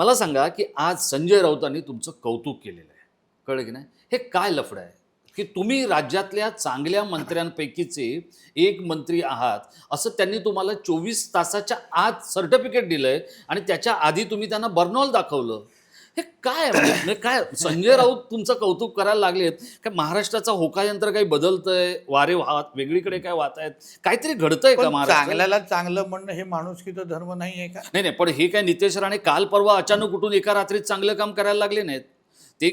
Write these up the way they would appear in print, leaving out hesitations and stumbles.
मला सांगा की आज संजय राऊतांनी तुमचं कौतुक केलेलं आहे, कळलं की नाही? हे काय लफडं आहे की तुम्ही राज्यातल्या चांगल्या मंत्र्यांपैकीचे एक मंत्री आहात, असं त्यांनी तुम्हाला 24 तासाच्या आत सर्टिफिकेट दिलंय आणि त्याच्या आधी तुम्ही त्यांना बर्नॉल दाखवलं. हे काय आहे म्हणजे काय संजय राऊत तुमचं कौतुक करायला लागलेत? काय महाराष्ट्राचा होकायंत्र काही बदलतंय? वारे वाहत वेगळीकडे काय वाहत आहेत? काहीतरी घडतंय का पण महाराष्ट्रात? चांगल्याला चांगलं म्हणणं हे माणुसकीचा धर्म नाही आहे का? नाही नाही, पण हे काय नितेश राणे काल परवा अचानक उठून एका रात्रीत चांगलं काम करायला लागले नाहीत. ते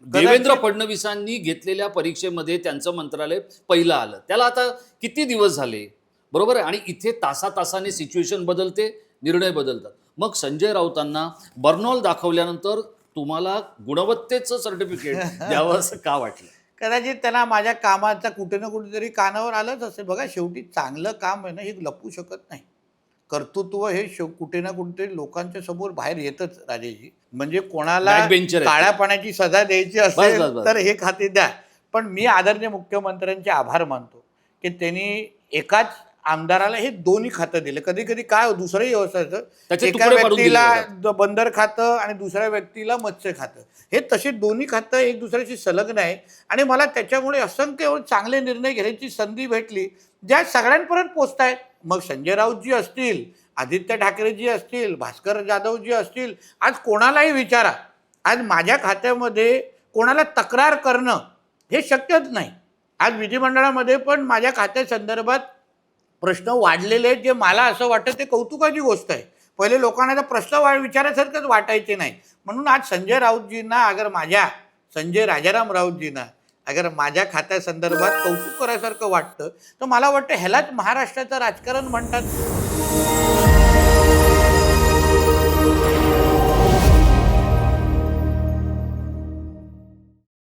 देवेंद्र फडणवीसांनी घेतलेल्या परीक्षेमध्ये त्यांचं मंत्रालय पहिलं आलं. त्याला आता किती दिवस झाले, बरोबर आहे? आणि इथे तासातासाने सिच्युएशन बदलते, निर्णय बदलतात. मग संजय राऊतांना बर्नॉल दाखवल्यानंतर तुम्हाला गुणवत्तेचं सर्टिफिकेट द्यावं असं का वाटलं? कदाचित त्यांना माझ्या कामाचा कुठे ना कुठेतरी कानावर आलंच असेल. बघा, शेवटी चांगलं काम आहे ना, हे लपवू शकत नाही. कर्तृत्व हे कुठे ना कुठेतरी लोकांच्या समोर बाहेर येतच राजेजी. म्हणजे कोणाला Backbencher आहे. काळ्या पाण्याची सजा द्यायची बस, असेल बस, बस. तर हे खाते द्या. पण मी आदरणीय मुख्यमंत्र्यांचे आभार मानतो की त्यांनी एकाच आमदाराला हे दोन्ही खातं दिले. कधी कधी काय दुसरंही असायचं, त्याचे एका तुकडे पाडून दिले व्यक्तीला बंदर खातं आणि दुसऱ्या व्यक्तीला मत्स्य खातं. हे तसे दोन्ही खातं एक दुसऱ्याशी संलग्न आहे आणि मला त्याच्यामुळे असंख्य चांगले निर्णय घेण्याची संधी भेटली, ज्या सगळ्यांपर्यंत पोचतायत. मग संजय राऊतजी असतील, आदित्य ठाकरेजी असतील, भास्कर जाधवजी असतील, आज कोणालाही विचारा, आज माझ्या खात्यामध्ये कोणाला तक्रार करणं हे शक्यच नाही. आज विधिमंडळामध्ये पण माझ्या खात्यासंदर्भात प्रश्न वाढलेले आहेत, जे मला असं वाटतं ते कौतुकाची गोष्ट आहे. पहिले लोकांना तर प्रश्न विचारासारखंच वाटायचे नाही. म्हणून आज संजय राऊतजींना संजय राजाराम राऊतजींना अगर माझ्या खात्यासंदर्भात कौतुक करायसारखं वाटतं, तर मला वाटतं ह्यालाच महाराष्ट्राचं राजकारण म्हणतात.